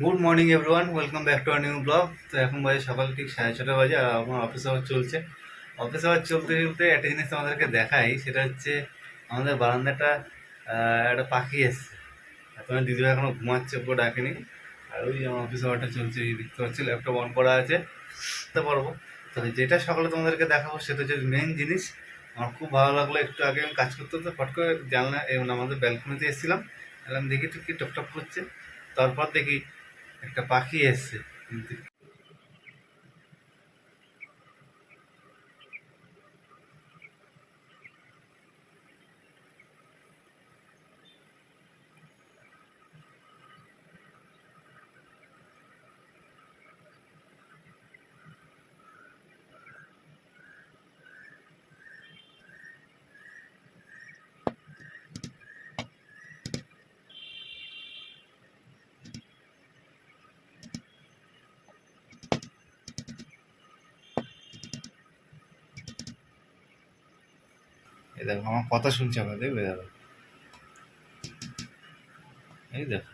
Good morning everyone, welcome back to our new blog. তো এখন বাজে সকাল ঠিক 6:30 বাজে, আর আমার অফিস আওয়ার চলছে। অফিস আওয়ার চলতে চলতে একটা জিনিস আমাদেরকে দেখাই, সেটা হচ্ছে আমাদের বারান্দাটা একটা পাখি এসছে। তোমার দিদিভাই এখনো ঘুমাচ্ছে, ওকে ডাকেনি। আর ওই আমার অফিস আওয়ারটা চলছে, এই দেখতে পাচ্ছি ল্যাপটপ অন করা আছে, বুঝতে পারবো। তবে যেটা সকালে তোমাদেরকে দেখাবো সেটা হচ্ছে মেন জিনিস। আমার খুব ভালো লাগলো, একটু আগে আমি কাজ করতে হতো, ফট করে জানলা আমাদের ব্যালকনিতে এসেছিলাম, এলাম দেখি ঠিক টকটক করছে। তারপর দেখি একটা পাখি এসছে। এই দেখো আমার কথা শুনছে, আমরা দেখবে দেখো, এই দেখো।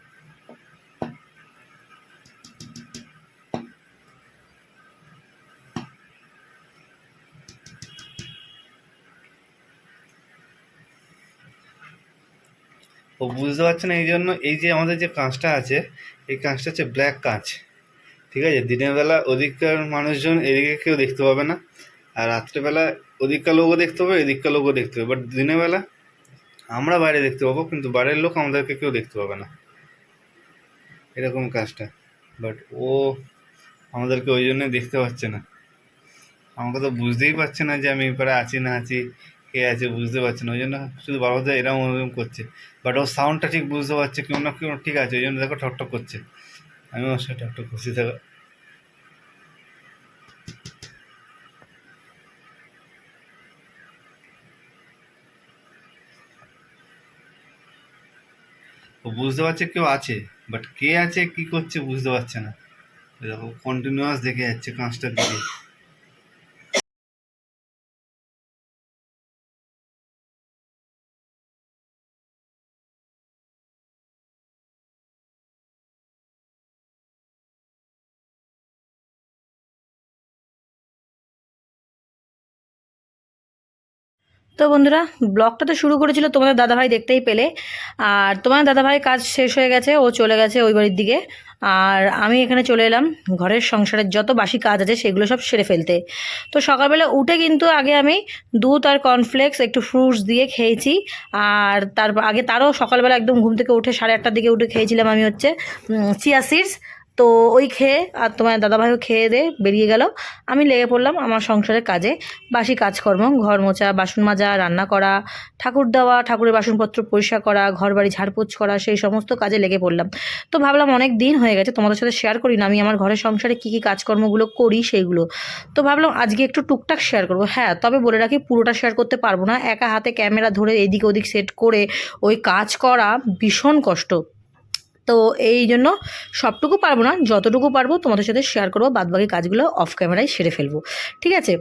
ও বুঝতে পারছে না, এই জন্য এই যে আমাদের যে কাঁচটা আছে, এই কাঁচটা হচ্ছে ব্ল্যাক কাঁচ। ঠিক আছে, দিনের বেলা ওদিককার মানুষজন এদিকে কেউ দেখতে পাবে না, আর রাত্রেবেলা ওদিককার লোকও দেখতে পাবে, এদিককার লোকও দেখতে পাবে। বাট দিনের বেলা আমরা বাইরে দেখতে পাবো, কিন্তু বাইরের লোক আমাদেরকে কেউ দেখতে পাবে না, এরকম কাজটা। বাট ও আমাদেরকে ওই জন্য দেখতে পাচ্ছে না, আমাকে তো বুঝতেই পারছে না যে আমি এপারে আছি না আছি, কে আছে বুঝতে পারছে না, ওই জন্য শুধু বারবার এরকম ওরকম করছে। বাট ও সাউন্ডটা ঠিক বুঝতে পারছে, কেউ না কেউ ঠিক আছে, ওই জন্য দেখো ঠকঠক করছে। আমি ওর সাথে ঠকঠক করছি, দেখো। ও বুঝতে পারছে কেউ আছে, বাট কে আছে কি করছে বুঝতে পারছে না। দেখো কন্টিনিউয়াস দেখে যাচ্ছে কাঁচটার দিকে। তো বন্ধুরা, ব্লগটা তো শুরু করেছিল তোমাদের দাদাভাই, দেখতেই পেলে। আর তোমার দাদাভাই কাজ শেষ হয়ে গেছে, ও চলে গেছে ওই বাড়ির দিকে। আর আমি এখানে চলে এলাম ঘরের সংসারের যত বাসি কাজ আছে সেগুলো সব সেরে ফেলতে। তো সকালবেলা উঠে কিন্তু আগে আমি দুধ আর কর্নফ্লেক্স একটু ফ্রুটস দিয়ে খেয়েছি। আর তারপর আগে তারও সকালবেলা একদম ঘুম থেকে উঠে 8:30টার দিকে উঠে খেয়েছিলাম আমি হচ্ছে চিয়া সিডস। তো ওই খেয়ে আর তোমার দাদাভাইও খেয়ে দিয়ে বেরিয়ে গেল। আমি লেগে পড়লাম আমার সংসারের কাজে, বাসি কাজকর্ম, ঘর মোছা, বাসন মাজা, রান্না করা, ঠাকুর দেওয়া, ঠাকুরের বাসনপত্র পরিষ্কার করা, ঘর বাড়ি ঝাড়পোছ করা, সেই সমস্ত কাজে লেগে পড়লাম। তো ভাবলাম অনেক দিন হয়ে গেছে তোমাদের সাথে শেয়ার করি না আমি আমার ঘরের সংসারে কী কী কাজকর্মগুলো করি সেইগুলো। তো ভাবলাম আজকে একটু টুকটাক শেয়ার করবো। হ্যাঁ, তবে বলে রাখি পুরোটা শেয়ার করতে পারবো না, একা হাতে ক্যামেরা ধরে এদিক ওদিক সেট করে ওই কাজ করা ভীষণ কষ্ট। তো এই জন্য সবটুকু পারবো না, যতটুকু পারবো তোমাদের সাথে শেয়ার করবো, বাদবাকি কাজগুলো অফ ক্যামেরায় সেরে ফেলবো। ঠিক আছে,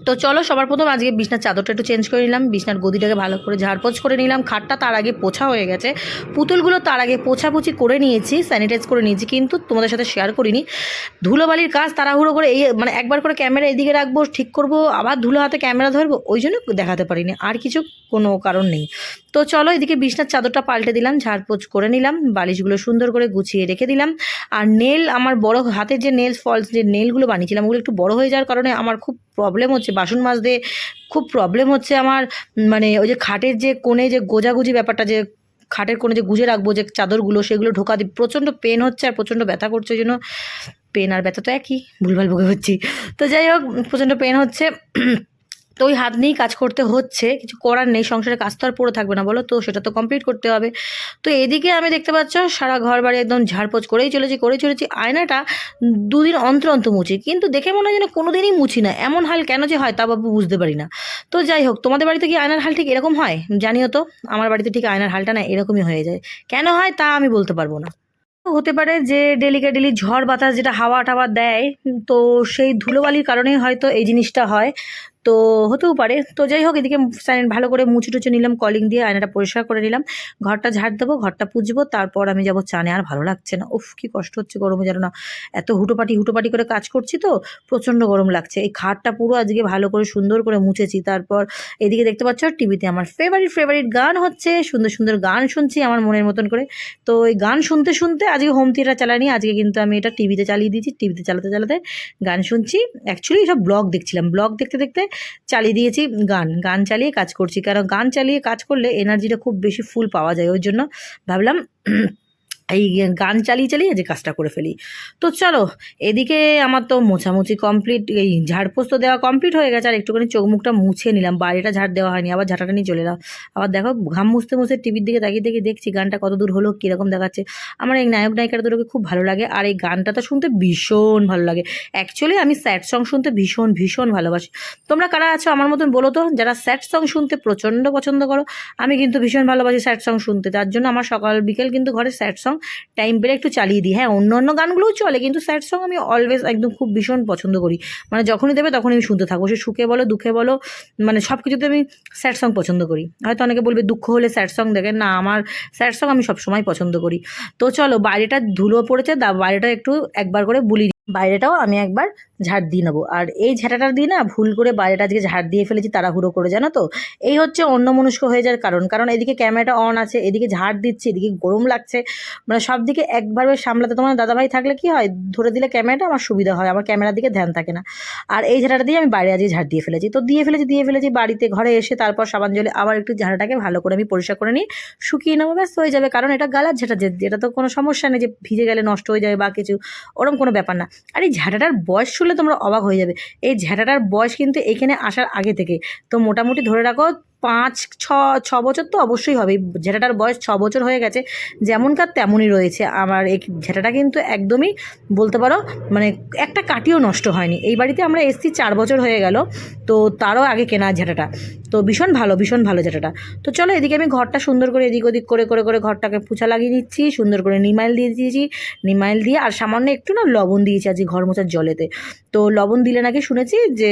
তো চলো সবার প্রথম আজকে বিছনার চাদরটা একটু চেঞ্জ করে নিলাম, বিছনার গদিটাকে ভালো করে ঝাড়পোছ করে নিলাম। খাটটা তার আগে পোছা হয়ে গেছে, পুতুলগুলো তার আগে পোছাপুছি করে নিয়েছি, স্যানিটাইজ করে নিয়েছি, কিন্তু তোমাদের সাথে শেয়ার করিনি। ধুলোবালির কাজ তাড়াহুড়ো করে এই মানে একবার করে ক্যামেরা এদিকে রাখবো, ঠিক করব, আবার ধুলো হাতে ক্যামেরা ধরবো, ওই জন্য দেখাতে পারিনি, আর কিছু কোনো কারণ নেই। তো চলো এদিকে বিছনার চাদরটা পাল্টে দিলাম, ঝাড়পোছ করে নিলাম, বালিশগুলো সুন্দর করে গুছিয়ে রেখে দিলাম। আর নেল, আমার বড় হাতের যে নেলস ফলস যে নেলগুলো বানিয়েছিলাম ওগুলো একটু বড় হয়ে যাওয়ার কারণে আমার খুব প্রবলেম হচ্ছে বাসন মাজতে, খুব প্রবলেম হচ্ছে আমার। মানে ওই যে খাটের যে কোণে যে গোজাগুজি ব্যাপারটা, যে খাটের কোণে যে গুজে রাখবো যে চাদরগুলো, সেগুলো ঢোকা দিই, প্রচণ্ড পেন হচ্ছে আর প্রচণ্ড ব্যথা করছে। ওই জন্য পেন আর ব্যথা তো একই, ভুলভাল বকে হচ্ছি। তো যাই হোক, প্রচণ্ড পেন হচ্ছে। তো ওই হাত নিয়েই কাজ করতে হচ্ছে, কিছু করার নেই, সংসারে কাজ তো আর পড়ে থাকবে না বলো, তো সেটা তো কমপ্লিট করতে হবে। তো এদিকে আমি দেখতে পাচ্ছ সারা ঘর বাড়ি একদম ঝাড়পোছ করেই চলেছি। আয়নাটা দুদিন অন্তর অন্তর মুছি, কিন্তু দেখে মনে হয় যেন কোনো দিনই মুছি না, এমন হাল কেন যে হয় তা বাবু বুঝতে পারি না। তো যাই হোক, তোমাদের বাড়িতে কি আয়নার হাল ঠিক এরকম হয় জানিও তো। আমার বাড়িতে ঠিক আয়নার হালটা না এরকমই হয়ে যায়, কেন হয় তা আমি বলতে পারবো না। হতে পারে যে ডেলি ঝড় বাতাস যেটা হাওয়া টাওয়া দেয়, তো সেই ধুলোবালির কারণেই হয়তো এই জিনিসটা হয়। তো হতেও পারে। তো যাই হোক, এদিকে ভালো করে মুছে টুছে নিলাম, কলিং দিয়ে আয়নাটা পরিষ্কার করে নিলাম, ঘরটা ঝাড় দেবো, ঘরটা পুজবো, তারপর আমি যাবো চানে। আর ভালো লাগছে না, উফ কি কষ্ট হচ্ছে গরমে, জানো না, এত হুটোপাটি করে কাজ করছি তো প্রচণ্ড গরম লাগছে। এই খাটটা পুরো আজকে ভালো করে সুন্দর করে মুছেছি। তারপর এদিকে দেখতে পাচ্ছ টিভিতে আমার ফেভারিট গান হচ্ছে, সুন্দর সুন্দর গান শুনছি আমার মনের মতন করে। তো এই গান শুনতে শুনতে আজকে হোম থিয়েটার চালানি, আজকে কিন্তু আমি এটা টিভিতে চালিয়ে দিয়েছি, টিভিতে চালাতে চালাতে গান শুনছি। অ্যাকচুয়ালি সব ব্লগ দেখছিলাম, ব্লগ দেখতে দেখতে চালিয়ে দিয়েছি গান চালিয়ে কাজ করছি, কারণ গান চালিয়ে কাজ করলে এনার্জিটা খুব বেশি ফুল পাওয়া যায়, ওই জন্য ভাবলাম এই গান চালিয়ে চালিয়ে যে কাজটা করে ফেলি। তো চলো, এদিকে আমার তো মোছামুছি কমপ্লিট, এই ঝাড়পোস্ত দেওয়া কমপ্লিট হয়ে গেছে, আর একটুখানি চোখ মুখটা মুছে নিলাম, বাইরেটা ঝাড় দেওয়া হয়নি, আবার ঝাঁটাটা নিয়ে চলে এলাম। আবার দেখো ঘাম মুছতে মুছতে টিভির দিকে তাকিয়ে দেখছি গানটা কত দূর হলো, কীরকম দেখাচ্ছে। আমার এই নায়ক নায়িকার দুটোকে খুব ভালো লাগে, আর এই গানটা তো শুনতে ভীষণ ভালো লাগে। অ্যাকচুয়ালি আমি স্যাড সং শুনতে ভীষণ ভীষণ ভালোবাসি। তোমরা কারা আছো আমার মতন বলো তো, যারা স্যাড সং শুনতে প্রচণ্ড পছন্দ করো? আমি কিন্তু ভীষণ ভালোবাসি স্যাড সং শুনতে, তার জন্য আমার সকাল বিকেল কিন্তু ঘরে স্যাড সং টাইম পেলে একটু চালিয়ে দিই। হ্যাঁ, অন্য অন্য গানগুলোও চলে, কিন্তু স্যাড সং আমি অলওয়েজ একদম খুব ভীষণ পছন্দ করি। মানে যখনই দেবে তখনই আমি শুনতে থাকবো, সে সুখে বলো দুঃখে বলো, মানে সব কিছুতে আমি স্যাড সং পছন্দ করি। হয়তো অনেকে বলবে দুঃখ হলে স্যাড সং দেখে, না, আমার স্যাড সং আমি সবসময় পছন্দ করি। তো চলো, বাইরেটা ধুলো পড়েছে, বাইরেটা একটু একবার করে বুলি, বাইরেটাও আমি একবার ঝাড় দিয়ে নেবো। আর এই ঝাঁটাটা দিয়ে না ভুল করে বাইরেটা আজকে ঝাড় দিয়ে ফেলেছি তাড়াহুড়ো করে, জানো তো। এই হচ্ছে অন্যমনস্ক হয়ে যাওয়ার কারণ এদিকে ক্যামেরাটা অন আছে, এদিকে ঝাড় দিচ্ছি, এদিকে গরম লাগছে, মানে সব দিকে একবারে সামলাতে তোমার দাদাভাই থাকলে কি হয়, ধরে দিলে ক্যামেরাটা আমার সুবিধা হয়, আমার ক্যামেরার দিকে ধ্যান থাকে না। আর এই ঝাঁটাটা দিয়ে আমি বাইরে আজকে ঝাড় দিয়ে ফেলেছি। তো দিয়ে ফেলেছি বাড়িতে, ঘরে এসে তারপর সাবান জলে আবার একটু ঝাঁটাটাকে ভালো করে আমি পরিষ্কার করে নিই, শুকিয়ে নেবো, ব্যাস হয়ে যাবে। কারণ এটা গালার ঝাঁটা, যেটা তো কোনো সমস্যা নেই যে ভিজে গেলে নষ্ট হয়ে যাবে বা কিছু, ওরকম কোনো ব্যাপার না। আর এই ঝাঁটাটার বয়স শুনলে তোমরা অবাক হয়ে যাবে। এই ঝাঁটাটার বয়স কিন্তু এখানে আসার আগে থেকে, তো মোটামুটি ধরে রাখো 5-6 বছর তো অবশ্যই হবে। ঝেঁটাটার বয়স 6 বছর হয়ে গেছে, যেমনকার তেমনই রয়েছে। আমার এই ঝেঁটাটা কিন্তু একদমই বলতে পারো মানে একটা কাটিও নষ্ট হয়নি। এই বাড়িতে আমরা এসেছি 4 বছর হয়ে গেল, তো তারও আগে কেনা ঝেঁটাটা। তো ভীষণ ভালো ঝেঁটাটা। তো চলো, এদিকে আমি ঘরটা সুন্দর করে এদিক ওদিক করে করে করে ঘরটাকে পুছা লাগিয়ে দিচ্ছি, সুন্দর করে নিমাইল দিয়ে দিয়েছি, নিমাইল দিয়ে আর সামান্য একটু না লবণ দিয়েছি আজকে ঘর মোছার জলেতে। তো লবণ দিলে নাকি শুনেছি যে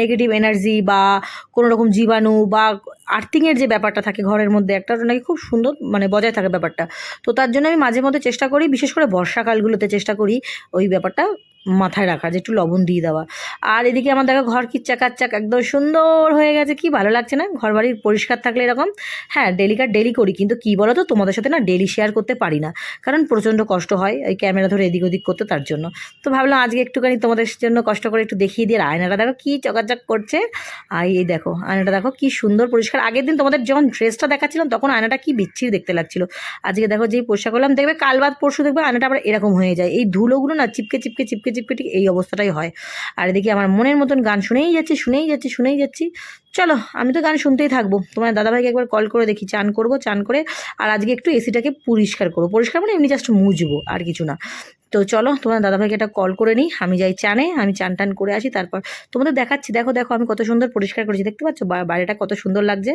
নেগেটিভ এনার্জি বা কোনো রকম জীবাণু বা আর্থিংয়ের যে ব্যাপারটা থাকে ঘরের মধ্যে একটা, ওটা নাকি খুব সুন্দর মানে বজায় থাকে ব্যাপারটা। তো তার জন্য আমি মাঝে মধ্যে চেষ্টা করি, বিশেষ করে বর্ষাকালগুলোতে চেষ্টা করি ওই ব্যাপারটা মাথায় রাখার, যে একটু লবণ দিয়ে দেওয়া। আর এদিকে আমার দেখো ঘর কিচ্চাক একদম সুন্দর হয়ে গেছে, কি ভালো লাগছে না ঘর বাড়ির পরিষ্কার থাকলে এরকম। হ্যাঁ, ডেলি করি, কিন্তু কী বলো তো, তোমাদের সাথে না ডেলি শেয়ার করতে পারি না, কারণ প্রচণ্ড কষ্ট হয় এই ক্যামেরা ধরে এদিক ওদিক করতে, তার জন্য। তো ভাবলাম আজকে একটুখানি তোমাদের জন্য কষ্ট করে একটু দেখিয়ে দিয়ে। আয়নাটা দেখো কি চকাচক করছে, আর এই দেখো আয়নাটা দেখো কি সুন্দর পরিষ্কার। আগের দিন তোমাদের যখন ড্রেসটা দেখাচ্ছিলাম তখন আয়নাটা কি বিচ্ছিরি দেখতে লাগছিল, আজকে দেখো যেই পোশাক করলাম, দেখবে কাল বাদ পরশু দেখবে আয়নাটা আবার এরকম হয়ে যায়, এই ধুলোগুলো না চিপকে ঠিক এই অবস্থাটাই হয়। আর এদিকে আমার মনের মতন গান শুনেই যাচ্ছি। চলো, আমি তো গান শুনতেই থাকবো। তোমার দাদাভাইকে একবার কল করে দেখি, চান করে আর আজকে একটু এসিটাকে পরিষ্কার মানে এমনি জাস্ট মুছবো, আর কিছু না। তো চলো, তোমার দাদাভাইকে একটা কল করে নিই, আমি যাই চানে, আমি চান টান করে আসি, তারপর তোমাদের দেখাচ্ছি। দেখো আমি কত সুন্দর পরিষ্কার করেছি, দেখতে পাচ্ছ বাড়িটা কত সুন্দর লাগছে।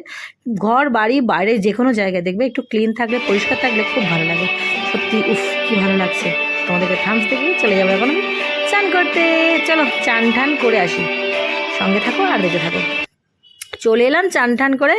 ঘর বাড়ি বাইরে যে কোনো জায়গায় দেখবে একটু ক্লিন থাকলে, পরিষ্কার থাকলে খুব ভালো লাগে সত্যি। উফ, কি ভালো লাগছে। তোমাদেরকে থামস দেখে চলে যাবো এখন আমি চান করতে। চলো, চান টান করে আসি, সঙ্গে থাকো আর দেখে থাকো। চলে এলাম চান টান করে,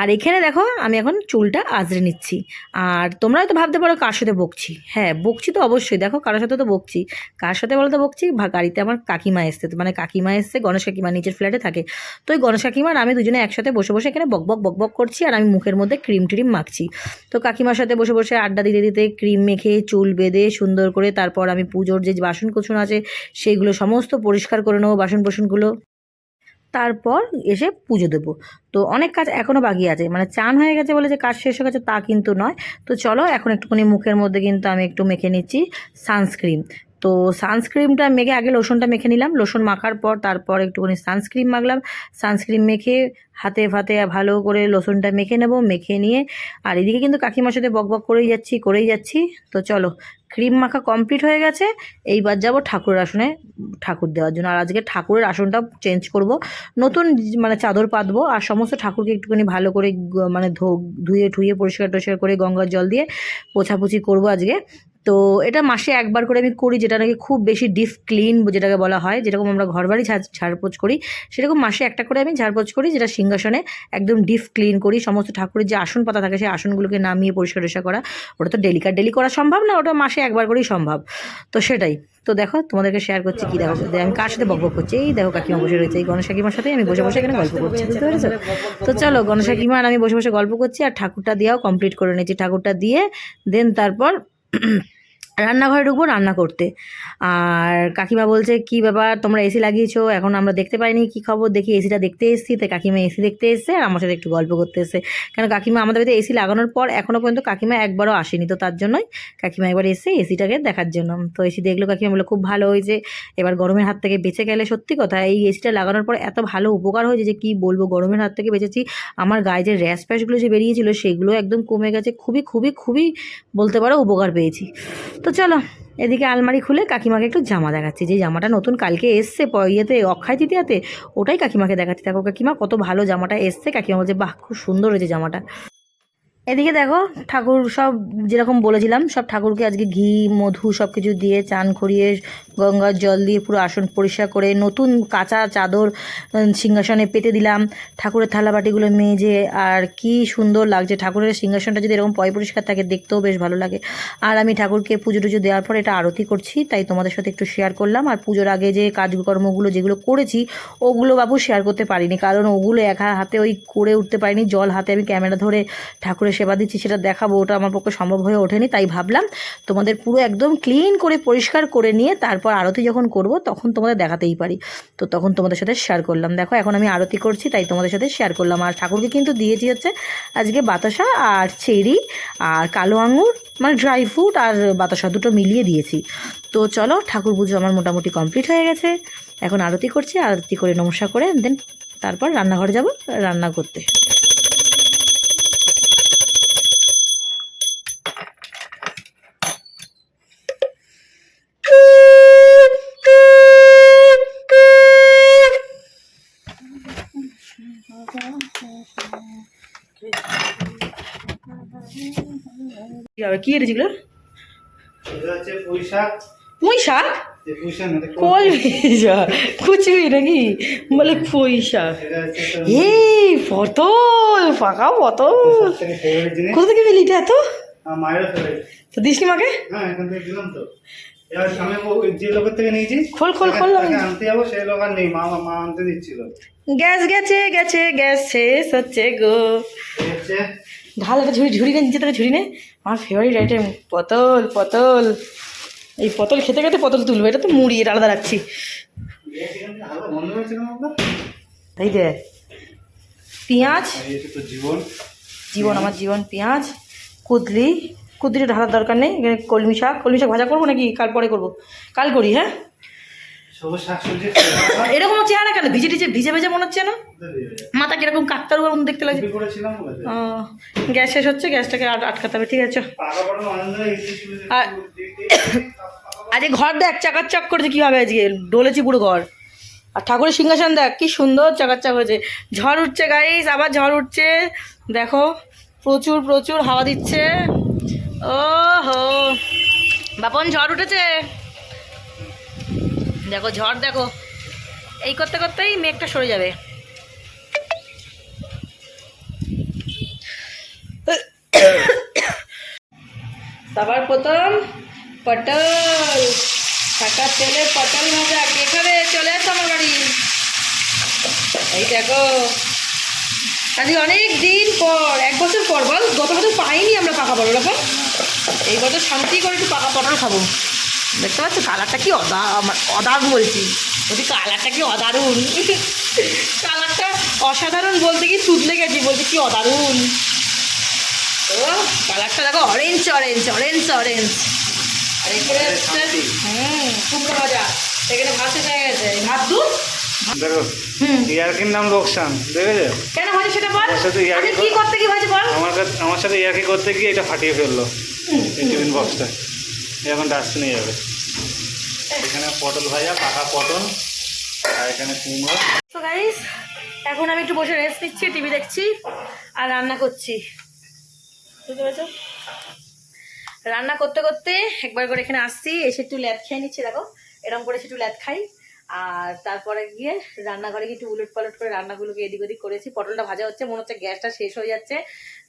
আর এখানে দেখো আমি এখন চুলটা আঁচড়ে নিচ্ছি। আর তোমরা হয়তো ভাবতে পারো কার সাথে বকছি, হ্যাঁ বকছি তো অবশ্যই, দেখো কারোর সাথে তো বকছি। কার সাথে বলো তো বকছি, গাড়িতে আমার কাকিমা এসছে, মানে কাকিমা এসছে, গণেশ কাকিমা নিচের ফ্ল্যাটে থাকে। তো ওই গণেশ কাকিমা আর আমি দুজনে একসাথে বসে এখানে বক করছি, আর আমি মুখের মধ্যে ক্রিম মাখছি। তো কাকিমার সাথে বসে আড্ডা দিতে ক্রিম মেখে চুল বেঁধে সুন্দর করে, তারপর আমি পুজোর যে বাসন কুসন আছে সেইগুলো সমস্ত পরিষ্কার করে নেবো, বাসনগুলো, তারপর এসে পুজো দেবো। তো অনেক কাজ এখনও বাকি আছে, মানে চান হয়ে গেছে বলে যে কাজ শেষ হয়ে গেছে তা কিন্তু নয়। তো চলো, এখন একটুখানি মুখের মধ্যে কিন্তু আমি একটু মেখে নিচ্ছি সানস্ক্রিন। তো সানস্ক্রিনটা মেখে আগে লোশনটা মেখে নিলাম, লোশন মাখার পর তারপর একটুখানি সানস্ক্রিন মাখলাম, সানস্ক্রিন মেখে হাতে ফাতে ভালো করে লোশনটা মেখে নেব, মেখে নিয়ে আর এদিকে কিন্তু কাকিমার সাথে বক করেই যাচ্ছি। তো চলো, ক্রিম মাখা কমপ্লিট হয়ে গেছে, এইবার যাব ঠাকুরের আসনে ঠাকুর দেওয়ার জন্য। আর আজকে ঠাকুরের আসনটা চেঞ্জ করব, নতুন মানে চাদর পাতবো, আর সমস্ত ঠাকুরকে একটুখানি ভালো করে মানে ধুয়ে পরিষ্কার করে গঙ্গার জল দিয়ে পোছাপুছি করবো আজকে। তো এটা মাসে একবার করে আমি করি, যেটা নাকি খুব বেশি ডিপ ক্লিন যেটাকে বলা হয়, যেরকম আমরা ঘরবাড়ি ঝাড়পোছ করি সেরকম মাসে একটা করে আমি ঝাড়পোছ করি, যেটা সিংহাসনে একদম ডিপ ক্লিন করি। সমস্ত ঠাকুরের যে আসন পাতা থাকে সেই আসনগুলোকে নামিয়ে পরিষ্কার টরিষ্কার করা, ওটা তো ডেলি করা সম্ভব না, ওটা মাসে একবার করেই সম্ভব। তো সেটাই। তো দেখো তোমাদেরকে শেয়ার করছি কি দেখো, আমি কার সাথে বকবক করছি, এই দেখো কাকিমা বসে রয়েছে, এই গণেশ কাকিমার সাথে আমি বসে বসে এখানে গল্প করছি, বুঝতে পেরেছো? তো চলো গণেশ কাকিমা আর আমি বসে বসে গল্প করছি, আর ঠাকুরটা দিয়েও কমপ্লিট করে নিয়েছি। ঠাকুরটা দিয়ে দেন তারপর রান্নাঘরে ঢুকবো রান্না করতে। আর কাকিমা বলছে কি ব্যাপার তোমরা এসি লাগিয়েছো, এখন আমরা দেখতে পাইনি, কি খবর? দেখি এসিটা দেখতে এসেছি। তাই কাকিমা এসি দেখতে এসছে আর আমার সাথে একটু গল্প করতে এসছে, কারণ কাকিমা আমাদের বাড়িতে এসি লাগানোর পর এখনও পর্যন্ত কাকিমা একবারও আসেনি, তো তার জন্যই কাকিমা একবার এসে এসিটাকে দেখার জন্য। তো এসি দেখলো, কাকিমা বললো খুব ভালো হয়েছে, এবার গরমের হাত থেকে বেঁচে গেলে। সত্যি কথা, এই এসিটা লাগানোর পর এত ভালো উপকার হয়েছে যে কি বলবো, গরমের হাত থেকে বেঁচেছি। আমার গায়ে যে র্যাশ প্যাশগুলো যে বেরিয়েছিল সেগুলো একদম কমে গেছে, খুবই খুবই খুবই বলতে পারো উপকার পেয়েছি। তো চলো এদিকে আলমারি খুলে কাকিমাকে একটু জামা দেখাচ্ছি, যে জামাটা নতুন কালকে এসছে ইয়েতে অক্ষয় তৃতীয়াতে, ওটাই কাকিমাকে দেখাচ্ছি। দেখো কাকিমা কত ভালো জামাটা এসছে, কাকিমা বলছে বাহ খুব সুন্দর হয়েছে জামাটা। এদিকে দেখো ঠাকুর সব যেরকম বলেছিলাম, সব ঠাকুরকে আজকে ঘি মধু সব কিছু দিয়ে চান করিয়ে গঙ্গার জল দিয়ে পুরো আসন পরিষ্কার করে নতুন কাঁচা চাদর সিংহাসনে পেতে দিলাম, ঠাকুরের থালাবাটিগুলো মেজে। আর কি সুন্দর লাগছে, ঠাকুরের সিংহাসনটা যদি এরকম পরিষ্কার থাকে দেখতেও বেশ ভালো লাগে। আর আমি ঠাকুরকে পুজো টুজো দেওয়ার পর এটা আরতি করছি, তাই তোমাদের সাথে একটু শেয়ার করলাম। আর পুজোর আগে যে কাজকর্মগুলো যেগুলো করেছি ওগুলো বাবু শেয়ার করতে পারিনি, কারণ ওগুলো একা হাতে ওই করে উঠতে পারিনি। জল হাতে আমি ক্যামেরা ধরে ঠাকুরের সেবা দিচ্ছি, সেটা দেখাবো, ওটা আমার পক্ষে সম্ভব হয়ে ওঠেনি। তাই ভাবলাম তোমাদের পুরো একদম ক্লিন করে পরিষ্কার করে নিয়ে তারপর আরতি যখন করব তখন তোমাদের দেখাতেই পারি, তো তখন তোমাদের সাথে শেয়ার করলাম। দেখো এখন আমি আরতি করছি, তাই তোমাদের সাথে শেয়ার করলাম। আর ঠাকুরকে কিন্তু দিয়েছি হচ্ছে আজকে বাতাসা আর চেরি আর কালো আঙুর, মানে ড্রাই ফ্রুট আর বাতাসা দুটো মিলিয়ে দিয়েছি। তো চলো ঠাকুর পুজো আমার মোটামুটি কমপ্লিট হয়ে গেছে, এখন আরতি করছি, আরতি করে নমস্কার করে দেন তারপর রান্নাঘরে যাব রান্না করতে। কি এনেছি এগুলো? এটা হচ্ছে পুঁই শাক। পুঁই শাক? পুঁই শাক না, কলমি শাক কুচবি নাকি বলে পুঁই শাক? এই পটল, পাকা পটল কোথা থেকে পেলি এটা এত? মায়ের ফেভারিট। তো দিসনি মাকে? হ্যাঁ এখান থেকে দিলাম তো। এবার আমি যে লোকের থেকে নিয়েছি খোল খোল খোল, আনতে যাবো, সেই লোক আর নেই, মা আনতে দিচ্ছিল। গ্যাস গেছে গেছে গ্যাস শেষ হচ্ছে গো। ঢাল একটা ঝুড়ি ঝুড়ি নে, নিচে থেকে ঝুড়ি নে। আমার ফেভারিট আইটেম পটল, পটল। এই পটল খেতে খেতে পটল তুলবো, এটা তো মুড়ি, এটা আলাদা রাখছি। এই দে পেঁয়াজ, জীবন জীবন আমার জীবন, পেঁয়াজ, কুদরি, কুদরি ঢালার দরকার নেই। এখানে কলমি শাক ভাজা করবো নাকি কাল পরে করবো? কাল করি। হ্যাঁ এরকম চেহারা কেন, ভিজে টিজে ভিজে ভেজে মনে হচ্ছে না? মাথা কিরকম কাকতারুর মতো দেখতে লাগছে। ও গ্যাস শেষ হচ্ছে, গ্যাসটাকে আটকাতে হবে। ঠিক আছে। আর আজকে ঘর দেখ চাকাচ্চাক করেছে কীভাবে, আজকে ডলেছি পুরো ঘর। আর ঠাকুরের সিংহাসন দেখ কি সুন্দর চাকাচ্চাক হয়েছে। ঝড় উঠছে গাইস, আবার ঝড় উঠছে দেখো, প্রচুর প্রচুর হাওয়া দিচ্ছে। ও হো বাপন ঝড় উঠেছে দেখো, ঝড় দেখো। এই করতে করতেই মেঘটা সরে যাবে। সবার প্রথম পটল, টাকা তেলে পটল ভাজা। কে খাবে? চলে আসো আমার বাড়ি। এই দেখো আজকে অনেক দিন পর, 1 বছর পর বল, গত বছর পাইনি আমরা পাকা পটল, এখন এই বছর শান্তি করে একটু পাকা পটল খাবো। দেখতে পাচ্ছ কালারটা কি অদারুণ বলছি, বলছি কালারটা কি অদারুণ। কালারটা অসাধারণ বলতে কি তুতলে গেছি, বলছি কি অদারুণ। তো কালারটা দেখো অরেঞ্জ অরেঞ্জ অরেঞ্জ অরেঞ্জ। আর এখানে হচ্ছে কুমড়ো ভাজা, এখানে ভাত হয়ে গেছে, ভাত দুধ। দেখো ইয়ার্কির নাম লোকসান, দেখেছো কেন ভাজি সেটা বল। আমি কি করতে কি ভাজি বল? আমার সাথে ইয়ার্কি করতে গিয়ে এটা ফাটিয়ে ফেললো টিফিন বক্সটা, এখন ডাস্টবিনে যাবে। এখানে পটল ভাজা, পাকা পটল, আর এখানে কুমড়ো। তো গাইস এখন আমি একটু বসে রেস্ট নিচ্ছি, টিভি দেখছি আর রান্না করছি, বুঝতে পেরেছো? রান্না করতে করতে একবার করে এখানে আসছি, এসে একটু ল্যাদ খেয়ে নিচ্ছি। দেখো এরকম করে একটু ল্যাদ খাই। আর তারপরে গিয়ে রান্নাঘরে গিয়ে একটু উলট পালট করে রান্নাগুলোকে এদিক ওদিক করেছি। পটলটা ভাজা হচ্ছে, মনে হচ্ছে গ্যাসটা শেষ হয়ে যাচ্ছে,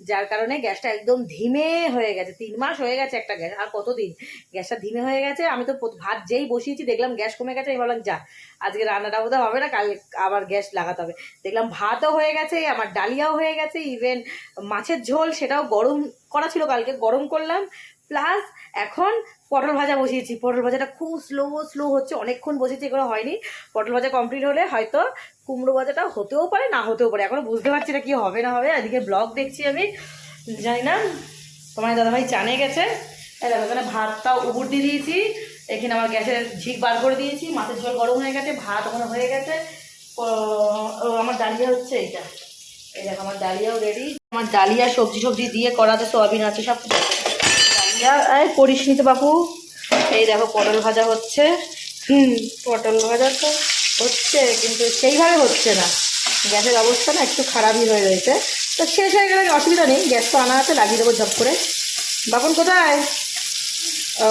যার কারণে গ্যাসটা একদম ধিমে হয়ে গেছে। 3 মাস হয়ে গেছে একটা গ্যাস, আর কতদিন গ্যাসটা ধিমে হয়ে গেছে। আমি তো ভাত যেই বসিয়েছি দেখলাম গ্যাস কমে গেছে, আমি ভাবলাম যা আজকে রান্নাটা বোধহয় হবে না, কাল আবার গ্যাস লাগাতে হবে। দেখলাম ভাতও হয়ে গেছে, আমার ডালিয়াও হয়ে গেছে, ইভেন মাছের ঝোল সেটাও গরম করা ছিল, কালকে গরম করলাম। প্লাস এখন পটল ভাজা বসিয়েছি। পটল ভাজাটা খুব স্লো হচ্ছে, অনেকক্ষণ বসেছি, এগুলো হয়নি। পটল ভাজা কমপ্লিট হলে হয়তো কুমড়ো ভাজাটা হতেও পারে, না হতেও পারে, এখনো বুঝতে পারছি না কি হবে না হবে। এদিকে ব্লগ দেখছি আমি, জানি না। তোমার দাদাভাই চানে গেছে, এখানে ভাতটাও উপর দিয়ে দিয়েছি, এখানে আমার গ্যাসের ঝিক বার করে দিয়েছি, মাছের ঝোল গরম হয়ে গেছে, ভাত ওখানে হয়ে গেছে। আমার ডালিয়া হচ্ছে এইটা, এই দেখো আমার ডালিয়াও রেডি। আমার ডালিয়া সবজি দিয়ে করাতে সোয়াবিন আছে সব। ডালিয়া এই করিস নি তো বাপু। এই দেখো পটল ভাজা হচ্ছে। পটল ভাজা তো হচ্ছে, কিন্তু সেইভাবে হচ্ছে না, গ্যাসের অবস্থা না একটু খারাপই হয়ে রয়েছে। তো শেষ হয়ে গেলে অসুবিধা নেই, গ্যাস তো আনা আছে, লাগিয়ে দেবো ঝপ করে। বাপন কোথায়? ও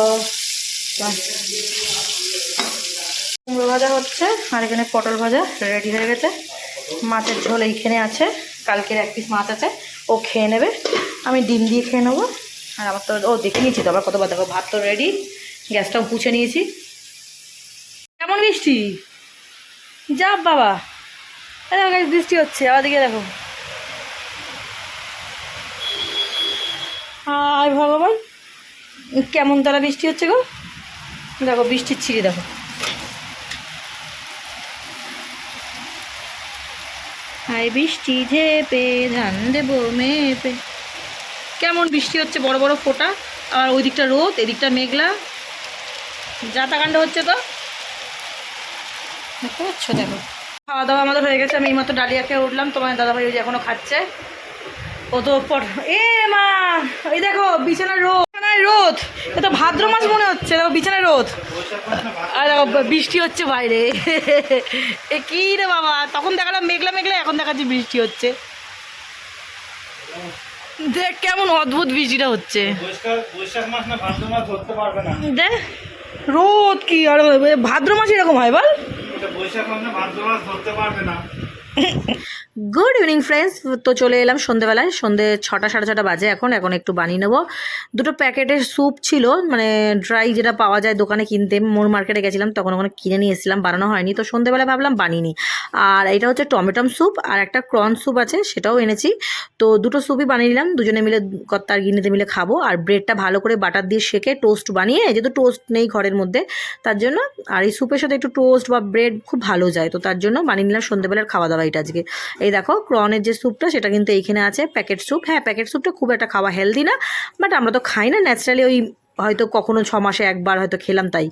কুমড়ো ভাজা হচ্ছে, আর এখানে পটল ভাজা রেডি হয়ে গেছে। মাছের ঝোল এইখানে আছে, কালকের 1 পিস মাছ আছে, ও খেয়ে নেবে, আমি ডিম দিয়ে খেয়ে নেবো। আর আমার তো ও দেখে নিয়েছি তো আবার কতবার। দেখো ভাত তো রেডি, গ্যাসটাও পুছে নিয়েছি। কেমন বৃষ্টি, যা বাবা, দেখো বৃষ্টি হচ্ছে, আবার দিকে দেখো। হায় ভগবান, কেমন তারা বৃষ্টি হচ্ছে গো। দেখো বৃষ্টির ছিঁড়ি দেখো। হাই বৃষ্টি ঝেপে ধান দেবো মেপে। কেমন বৃষ্টি হচ্ছে, বড় বড় ফোঁটা, আর ওই দিকটা রোদ, এদিকটা মেঘলা, যাতাকাণ্ড হচ্ছে। তো দেখতে পাচ্ছ, দেখো খাওয়া দাওয়া আমাদের হয়ে গেছে। আমি এইমাত্র ডালিয়া খেয়ে উঠলাম, তোমার দাদাভাই ওই যে এখনো খাচ্ছে। ও তো এ মা, এই দেখো বিছানায় রোদ, বিছানায় রোদ, এ তো ভাদ্র মাস মনে হচ্ছে। দেখো বিছানায় রোদ, আর দেখো বৃষ্টি হচ্ছে বাইরে। এ কি রে বাবা, তখন দেখালাম মেঘলা মেঘলা, এখন দেখাচ্ছি বৃষ্টি হচ্ছে। দেখ কেমন অদ্ভুত বৃষ্টিটা হচ্ছে। দেখ রোদ কি, আর ভাদ্র মাস এরকম হয় বল। গুড ইভিনিং ফ্রেন্ডস, তো চলে এলাম সন্ধেবেলায়। সন্ধে 6টা 6:30 বাজে এখন একটু বানিয়ে নেবো। 2টো প্যাকেটের স্যুপ ছিল, মানে ড্রাই যেটা পাওয়া যায় দোকানে কিনতে। মোর মার্কেটে গেছিলাম তখন ওখানে কিনে নিয়ে এসেছিলাম, বানানো হয়নি। তো সন্ধেবেলায় ভাবলাম বানিয়ে নিই। আর এটা হচ্ছে টমেটো স্যুপ, আর একটা কর্ন স্যুপ আছে সেটাও এনেছি। তো 2টো স্যুপই বানিয়ে নিলাম, দুজনে মিলে কর্তা আর গিন্নিতে মিলে খাবো। আর ব্রেডটা ভালো করে বাটার দিয়ে সেকে টোস্ট বানিয়ে, যেহেতু টোস্ট নেই ঘরের মধ্যে তার জন্য, আর এই স্যুপের সাথে একটু টোস্ট বা ব্রেড খুব ভালো যায়, তো তার জন্য বানিয়ে নিলাম সন্ধেবেলার খাওয়া দাওয়া এটা আজকে। এই দেখো ক্রনের যে স্যুপটা সেটা কিন্তু এইখানে আছে, প্যাকেট স্যুপ। হ্যাঁ প্যাকেট স্যুপটা খুব একটা খাওয়া হেলদি না, বাট আমরা তো খাই না, ন্যাচারালি ওই হয়তো কখনো 6 মাসে একবার হয়তো খেলাম, তাই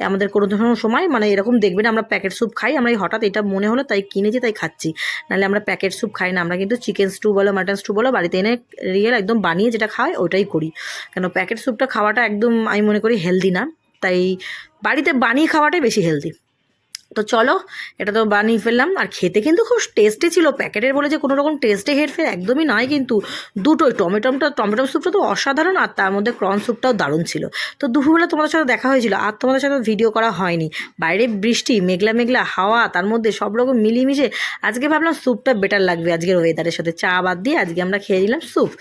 আমাদের কোনো সময় মানে এরকম দেখবে না আমরা প্যাকেট স্যুপ খাই। আমরা এই হঠাৎ এটা মনে হলো তাই কিনেছি, তাই খাচ্ছি, নাহলে আমরা প্যাকেট স্যুপ খাই না। আমরা কিন্তু চিকেন স্টু বলো মাটন স্টু বলো বাড়িতে এনে রিয়েল একদম বানিয়ে যেটা খাওয়াই ওটাই করি। কেন প্যাকেট স্যুপটা খাওয়াটা একদম আমি মনে করি হেলদি না, তাই বাড়িতে বানিয়ে খাওয়াটাই বেশি হেলদি। তো চলো এটা তো বানিয়ে ফেললাম, আর খেতে কিন্তু খুব টেস্টি ছিল। প্যাকেটের বলে যে কোনো রকম টেস্টে হেরফের একদমই নয়, কিন্তু দুটোই টমেটো স্যুপটা তো অসাধারণ, আর তার মধ্যে কর্ন স্যুপটাও দারুণ ছিল। তো দুপুরবেলা তোমাদের সাথে দেখা হয়েছিল, আর তোমাদের সাথে ভিডিও করা হয়নি। বাইরে বৃষ্টি, মেঘলা মেঘলা হাওয়া, তার মধ্যে সব রকম মিলিয়ে আজকে ভাবলাম স্যুপটা বেটার লাগবে আজকের ওয়েদারের সাথে। চা বাদ দিয়ে আজকে আমরা খেয়ে নিলাম স্যুপ।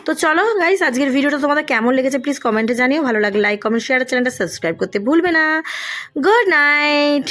তো চলো গাইস, আজকের ভিডিওটা তোমাদের কেমন লেগেছে প্লিজ কমেন্টে জানিও। ভালো লাগলে লাইক কমেন্ট শেয়ার, চ্যানেলটা সাবস্ক্রাইব করতে ভুলবে না। Good night.